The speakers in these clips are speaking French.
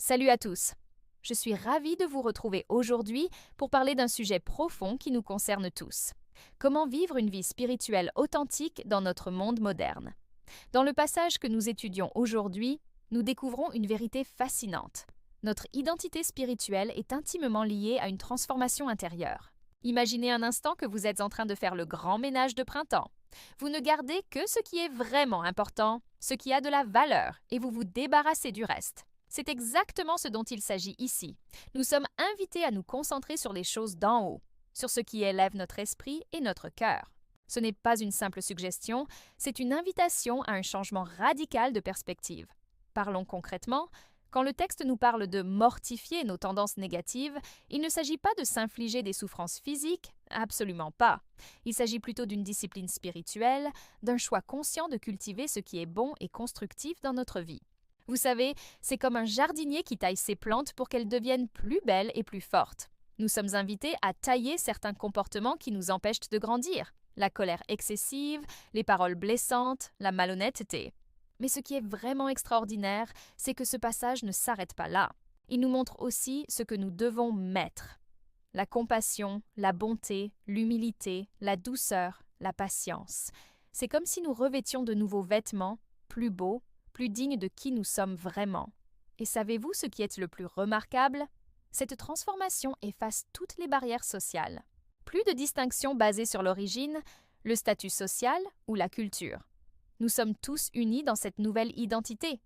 Salut à tous! Je suis ravie de vous retrouver aujourd'hui pour parler d'un sujet profond qui nous concerne tous. Comment vivre une vie spirituelle authentique dans notre monde moderne? Dans le passage que nous étudions aujourd'hui, nous découvrons une vérité fascinante. Notre identité spirituelle est intimement liée à une transformation intérieure. Imaginez un instant que vous êtes en train de faire le grand ménage de printemps. Vous ne gardez que ce qui est vraiment important, ce qui a de la valeur, et vous vous débarrassez du reste. C'est exactement ce dont il s'agit ici. Nous sommes invités à nous concentrer sur les choses d'en haut, sur ce qui élève notre esprit et notre cœur. Ce n'est pas une simple suggestion, c'est une invitation à un changement radical de perspective. Parlons concrètement. Quand le texte nous parle de mortifier nos tendances négatives, il ne s'agit pas de s'infliger des souffrances physiques, absolument pas. Il s'agit plutôt d'une discipline spirituelle, d'un choix conscient de cultiver ce qui est bon et constructif dans notre vie. Vous savez, c'est comme un jardinier qui taille ses plantes pour qu'elles deviennent plus belles et plus fortes. Nous sommes invités à tailler certains comportements qui nous empêchent de grandir. La colère excessive, les paroles blessantes, la malhonnêteté. Mais ce qui est vraiment extraordinaire, c'est que ce passage ne s'arrête pas là. Il nous montre aussi ce que nous devons mettre. La compassion, la bonté, l'humilité, la douceur, la patience. C'est comme si nous revêtions de nouveaux vêtements, plus beaux, plus dignes de qui nous sommes vraiment. Et savez-vous ce qui est le plus remarquable? Cette transformation efface toutes les barrières sociales. Plus de distinction basée sur l'origine, le statut social ou la culture. Nous sommes tous unis dans cette nouvelle identité.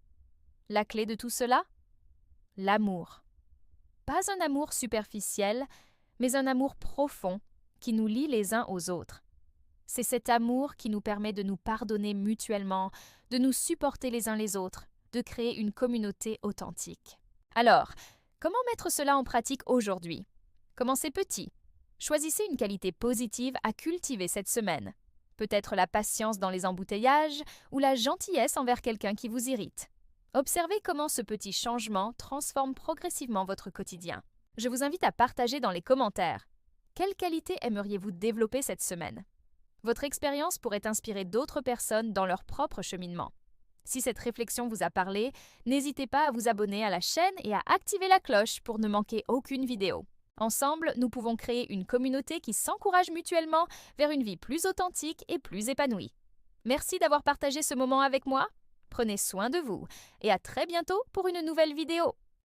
La clé de tout cela? L'amour. Pas un amour superficiel, mais un amour profond qui nous lie les uns aux autres. C'est cet amour qui nous permet de nous pardonner mutuellement, de nous supporter les uns les autres, de créer une communauté authentique. Alors, comment mettre cela en pratique aujourd'hui? Commencez petit. Choisissez une qualité positive à cultiver cette semaine. Peut-être la patience dans les embouteillages ou la gentillesse envers quelqu'un qui vous irrite. Observez comment ce petit changement transforme progressivement votre quotidien. Je vous invite à partager dans les commentaires. Quelle qualité aimeriez-vous développer cette semaine? Votre expérience pourrait inspirer d'autres personnes dans leur propre cheminement. Si cette réflexion vous a parlé, n'hésitez pas à vous abonner à la chaîne et à activer la cloche pour ne manquer aucune vidéo. Ensemble, nous pouvons créer une communauté qui s'encourage mutuellement vers une vie plus authentique et plus épanouie. Merci d'avoir partagé ce moment avec moi. Prenez soin de vous et à très bientôt pour une nouvelle vidéo.